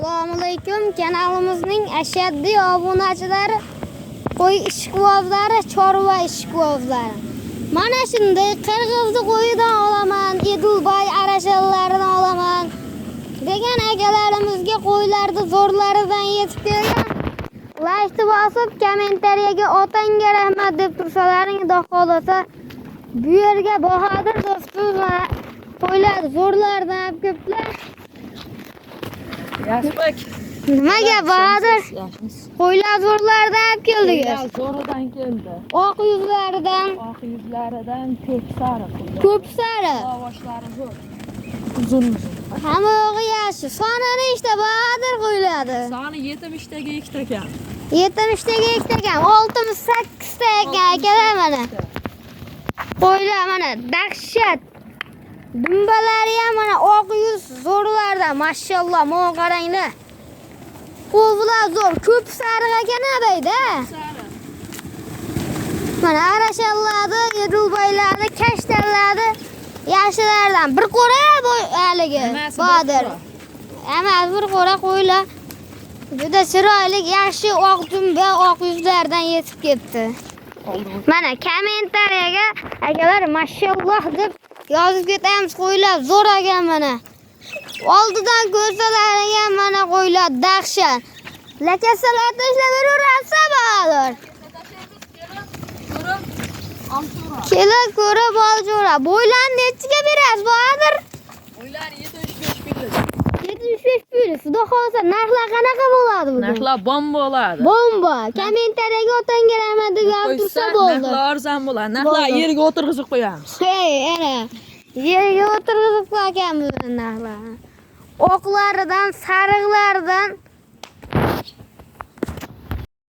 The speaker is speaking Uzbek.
Assalomu alaykum. Kanalimizning ashaddiy obunachilari, qo'y ishqibozlari, chorva ishqibozlari. Mana shunday qirg'izni qo'yidan olaman, Edilboy arashallaridan olaman degan akalarimizga qo'ylarni zo'rlaridan yetib kelgan. Like bosib, kommentariyaga otangga rahmat deb tursalaring xohlasa, bu yerga Bahodir do'stimiz va qo'ylar zo'rlaridan olib kelibdilar. Yaşbek. Nimaga Bahodir? Qo'ylar zo'rlaridan olib keldik. Zo'ridan keldi. Oq yuzlaridan, ko'p sari. ko'p sari. Boshlari zo'r. Uzun. Hamog'i yaxshi. Soni nechta Bahodir qo'yiladi? Soni 70 taga 2 ta ekan. 70 taga 2 ta ekan. 68 ta ekan akalar mana. Qo'ylar mana dahshat. Dumbalari ham mana oq yuz zo'rlardan, mashalloh, mo'l qaranglar. Qo'zlar zo'r, ko'p sariq ekan adayda. Mana arashallarni, Edilboylarni, kashtallarni, yaxshilardan bir qo'ra haligi Bahodir. Emas, bir qo'ra qo'ylar. Juda chiroyli, yaxshi oq dumba, oq yuzlardan yetib ketdi. Mana kommentariyaga akalar mashalloh deb yozib ketamiz. Qo'ylar zo'r ekan mana. Oldidan ko'rsalaring mana qo'ylar dahshat. Lakasalarda ishlab beraversa Bahodir. Kelib ko'rib oljo'ra. Bo'ylarni nechiga berasiz Bahodir? Bo'ylar 75 pullik. 75 pul. Xudo xolsa narxlar qanaqa bo'ladi bu? Narxlar bomba bo'ladi. Bomba. Kommentariyaga otangga rahmat deb yozib tursa bo'ldi. Narxlar arzon bo'ladi. Narxlar yerga o'tirg'izib qo'yamiz. Hey, ana. Yerga o'tirg'izib qo'yganmiz narxlarni. Oqlaridan, sariqlaridan